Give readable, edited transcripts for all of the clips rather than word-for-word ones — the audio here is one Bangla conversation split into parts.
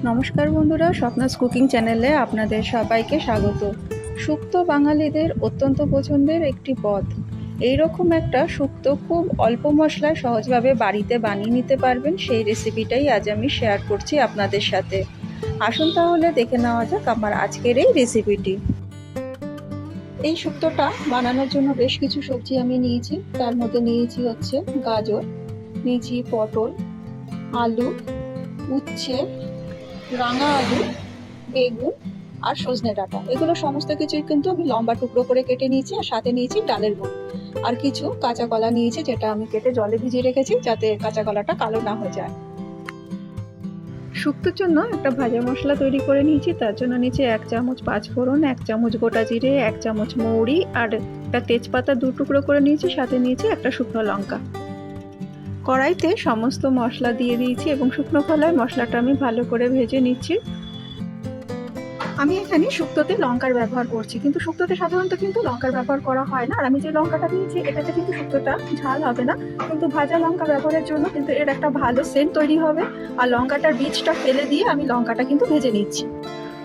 নমস্কার বন্ধুরা, স্বপ্নাস কুকিং চ্যানেলে আপনাদের সবাইকে স্বাগত। শুক্তো বাঙালিদের অত্যন্ত পছন্দের একটি পদ। এই রকম একটা শুক্তো খুব অল্প মশলায় সহজভাবে বাড়িতে বানিয়ে নিতে পারবেন, সেই রেসিপিটাই আজ আমি শেয়ার করছি আপনাদের সাথে। আসুন তাহলে দেখে নেওয়া যাক আমার আজকের এই রেসিপিটি। এই শুক্তোটা বানানোর জন্য বেশ কিছু সবজি আমি নিয়েছি। তার মধ্যে নিয়েছি হচ্ছে গাজর, নিয়েছি পটল, আলু, উচ্ছে, রাঙা আলু, বেগুন আর সজনে ডাঁটা। এগুলো সমস্ত কিছুই কিন্তু আমি লম্বা টুকরো করে কেটে নিয়েছি, আর সাথে নিয়েছি ডালের গুঁড়ো আর কিছু কাঁচা কলা নিয়েছি, যেটা আমি কেটে জলে ভিজিয়ে রেখেছি যাতে কাঁচা কলাটা কালো না হয়ে যায়। শুক্তোর জন্য একটা ভাজা মশলা তৈরি করে নিয়েছি। তার জন্য নিয়েছি 1 চামচ পাঁচফোড়ন, 1 চামচ গোটা জিরে, 1 চামচ মৌরি আর একটা তেজপাতা 2 টুকরো করে নিয়েছি, সাথে নিয়েছি একটা শুকনো লঙ্কা। কড়াইতে সমস্ত মশলা দিয়ে দিয়েছি এবং শুকনো খোলায় মশলাটা আমি ভালো করে ভেজে নিচ্ছি। আমি এখানে শুক্তোতে লঙ্কার ব্যবহার করছি, কিন্তু শুক্তোতে সাধারণত কিন্তু লঙ্কার ব্যবহার করা হয় না। আর আমি যে লঙ্কাটা দিয়েছি এটাতে কিন্তু শুক্তোটা ঝাল হবে না, কিন্তু ভাজা লঙ্কা ব্যবহারের জন্য কিন্তু এর একটা ভালো সেন্ট তৈরি হবে। আর লঙ্কাটার বীজটা ফেলে দিয়ে আমি লঙ্কাটা কিন্তু ভেজে নিচ্ছি।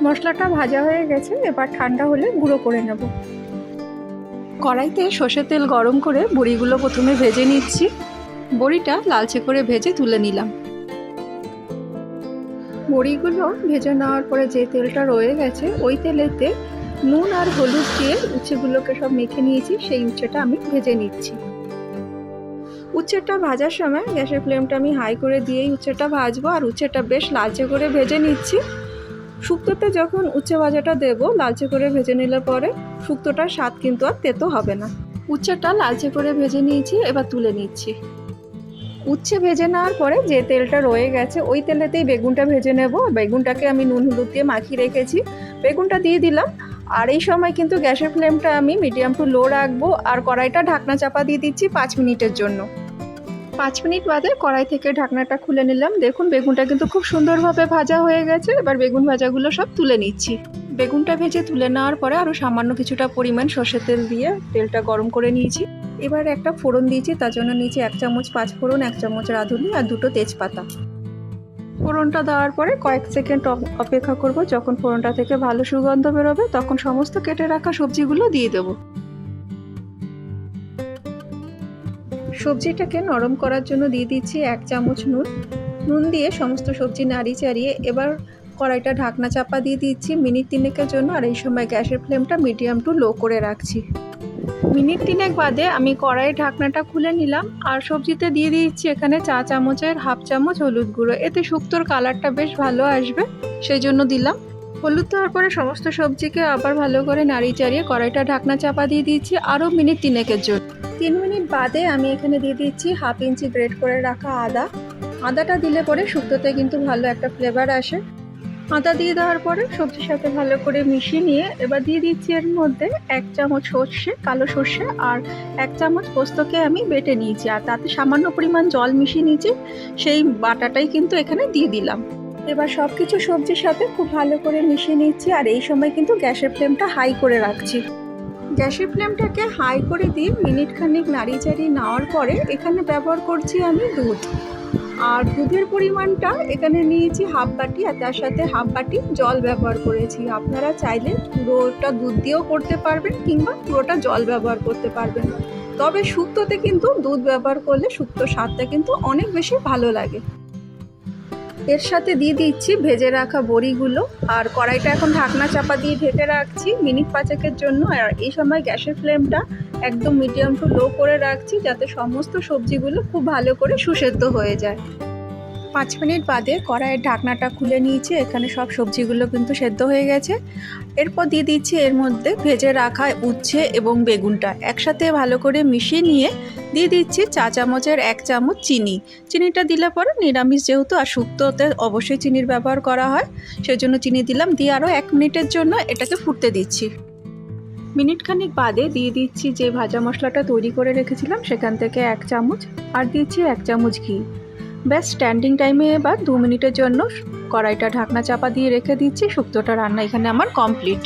মশলাটা ভাজা হয়ে গেছে, এবার ঠান্ডা হলে গুঁড়ো করে নেব। কড়াইতে সর্ষের তেল গরম করে বড়িগুলো প্রথমে ভেজে নিচ্ছি। বড়িটা লালচে করে ভেজে তুলে নিলাম। বড়িগুলো ভেজে নেওয়ার পরে যে তেলটা রয়ে গেছে ওই তেলেতে নুন আর হলুদ দিয়ে উচ্ছেগুলোকে সব মেখে নিয়েছি, সেই উচ্ছেটা আমি ভেজে নিচ্ছি। উচ্ছেটা ভাজার সময় গ্যাসের ফ্লেমটা আমি হাই করে দিয়েই উচ্ছেটা ভাজবো, আর উচ্ছেটা বেশ লালচে করে ভেজে নিচ্ছি। শুক্তোতে যখন উচ্ছে ভাজাটা দেবো লালচে করে ভেজে নিলে পরে শুক্তোটার স্বাদ কিন্তু আর তেতো হবে না। উচ্ছেটা লালচে করে ভেজে নিয়েছি, এবার তুলে নিচ্ছি। উচ্ছে ভেজে নেওয়ার পরে যে তেলটা রয়ে গেছে ওই তেলেতেই বেগুনটা ভেজে নেব। বেগুনটাকে আমি নুন হলুদ দিয়ে মাখিয়ে রেখেছি, বেগুনটা দিয়ে দিলাম। আর এই সময় কিন্তু গ্যাসের ফ্লেমটা আমি মিডিয়াম টু লো রাখবো, আর কড়াইটা ঢাকনা চাপা দিয়ে দিচ্ছি 5 মিনিটের জন্য। 5 মিনিট বাদে কড়াই থেকে ঢাকনাটা খুলে নিলাম। দেখুন বেগুনটা কিন্তু খুব সুন্দরভাবে ভাজা হয়ে গেছে। এবার বেগুন ভাজাগুলো সব তুলে নিচ্ছি। বেগুনটা ভেজে তুলে নেওয়ার পরে আরও সামান্য কিছুটা পরিমাণ সর্ষের তেল দিয়ে তেলটা গরম করে নিয়েছি। এবার একটা ফোড়ন দিয়েছি, তার জন্য নিয়েছি 1 চামচ পাঁচফোড়ন, 1 চামচ রাঁধুনি আর 2টো তেজপাতা। ফোড়নটা দেওয়ার পরে কয়েক সেকেন্ড অপেক্ষা করব। যখন ফোড়নটা থেকে ভালো সুগন্ধ বেরোবে তখন সমস্ত কেটে রাখা সবজিগুলো দিয়ে দেবো। সবজিটাকে নরম করার জন্য দিয়ে দিচ্ছি 1 চামচ নুন দিয়ে সমস্ত সবজি নাড়িয়ে চাড়িয়ে এবার কড়াইটা ঢাকনা চাপা দিয়ে দিচ্ছি মিনিট 3-এর জন্য। আর এই সময় গ্যাসের ফ্লেমটা মিডিয়াম টু লো করে রাখছি। মিনিট 3 বাদে আমি কড়াইয়ের ঢাকনাটা খুলে নিলাম, আর সবজিতে দিয়ে দিচ্ছি এখানে 1 চামচের 1/2 চামচ হলুদ গুঁড়ো। এতে শুক্তোর কালারটা বেশ ভালো আসবে, সেই জন্য দিলাম। হলুদ দেওয়ার পরে সমস্ত সবজিকে আবার ভালো করে নাড়িয়ে চাড়িয়ে কড়াইটা ঢাকনা চাপা দিয়ে দিচ্ছি আরও মিনিট 3-এর জন্য। 3 মিনিট বাদে আমি এখানে দিয়ে দিচ্ছি 1/2 ইঞ্চি গ্রেট করে রাখা আদাটা দিলে পরে শুক্তোতে কিন্তু ভালো একটা ফ্লেভার আসে। আদা দিয়ে দেওয়ার পরে সবজির সাথে ভালো করে মিশিয়ে নিয়ে এবার দিয়ে দিচ্ছি এর মধ্যে 1 চামচ সর্ষে, কালো সর্ষে আর 1 চামচ পোস্তকে আমি বেটে নিয়েছি, আর তাতে সামান্য পরিমাণ জল মিশিয়ে নিয়েছি। সেই বাটাটাই কিন্তু এখানে দিয়ে দিলাম। এবার সব কিছু সবজির সাথে খুব ভালো করে মিশিয়ে নিচ্ছি, আর এই সময় কিন্তু গ্যাসের ফ্লেমটা হাই করে রাখছি। গ্যাসের ফ্লেমটাকে হাই করে দিয়ে মিনিট খানিক নাড়িয়ে চাড়িয়ে নেওয়ার পরে এখানে ব্যবহার করছি আমি দুধ। আর দুধের পরিমাণটা এখানে নিয়েছি 1/2 বাটি, আর তার সাথে 1/2 বাটি জল ব্যবহার করেছি। আপনারা চাইলে পুরোটা দুধ দিয়েও করতে পারবেন কিংবা পুরোটা জল ব্যবহার করতে পারবেন, তবে শুক্তোতে কিন্তু দুধ ব্যবহার করলে শুক্তোর স্বাদটা কিন্তু অনেক বেশি ভালো লাগে। এর সাথে দিয়ে দিচ্ছি ভেজে রাখা বড়িগুলো, আর কড়াইটা এখন ঢাকনা চাপা দিয়ে ঢেকে রাখছি মিনিট 5-এর জন্য। আর এই সময় গ্যাসের ফ্লেমটা একদম মিডিয়াম টু লো করে রাখছি, যাতে সমস্ত সবজিগুলো খুব ভালো করে সুসেদ্ধ হয়ে যায়। 5 মিনিট বাদে কড়াইয়ের ঢাকনাটা খুলে নিয়েছি, এখানে সব সবজিগুলো কিন্তু সেদ্ধ হয়ে গেছে। এরপর দিয়ে দিচ্ছি এর মধ্যে ভেজে রাখা উচ্ছে এবং বেগুনটা একসাথে ভালো করে মিশিয়ে নিয়ে দিয়ে দিচ্ছি 1 চামচের 1 চামচ চিনিটা দিলে পরে নিরামিষ যেহেতু আর শুক্তোতে অবশ্যই চিনির ব্যবহার করা হয়, সেজন্য চিনি দিলাম। দিয়ে আরও 1 মিনিটের জন্য এটাকে ফুটতে দিচ্ছি। মিনিট খানিক বাদে দিয়ে দিচ্ছি যে ভাজা মশলাটা তৈরি করে রেখেছিলাম সেখান থেকে 1 চামচ, আর দিচ্ছি 1 চামচ ঘি। ব্যাস স্ট্যান্ডিং টাইমে এবার 2 মিনিটের জন্য কড়াইটা ঢাকনা চাপা দিয়ে রেখে দিচ্ছি। শুক্তোটা রান্না এখানে আমার কমপ্লিট।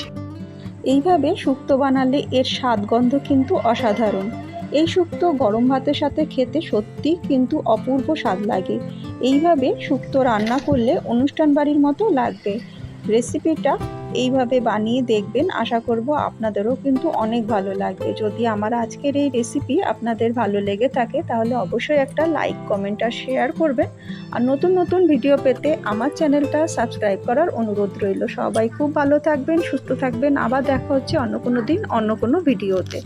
এইভাবে শুক্তো বানালে এর স্বাদ গন্ধ কিন্তু অসাধারণ। এই শুক্তো গরম ভাতের সাথে খেতে সত্যি কিন্তু অপূর্ব স্বাদ লাগে। এইভাবে শুক্তো রান্না করলে অনুষ্ঠান বাড়ির মতো লাগবে। রেসিপিটা এইভাবে বানিয়ে দেখবেন, আশা করব আপনাদেরও কিন্তু অনেক ভালো লাগবে। যদি আমার আজকের এই রেসিপি আপনাদের ভালো লেগে থাকে তাহলে অবশ্যই একটা লাইক, কমেন্ট আর শেয়ার করবেন। আর নতুন নতুন ভিডিও পেতে আমার চ্যানেলটা সাবস্ক্রাইব করার অনুরোধ রইল। সবাই খুব ভালো থাকবেন, সুস্থ থাকবেন। আবার দেখা হচ্ছে অন্য কোনো দিন অন্য কোনো ভিডিওতে।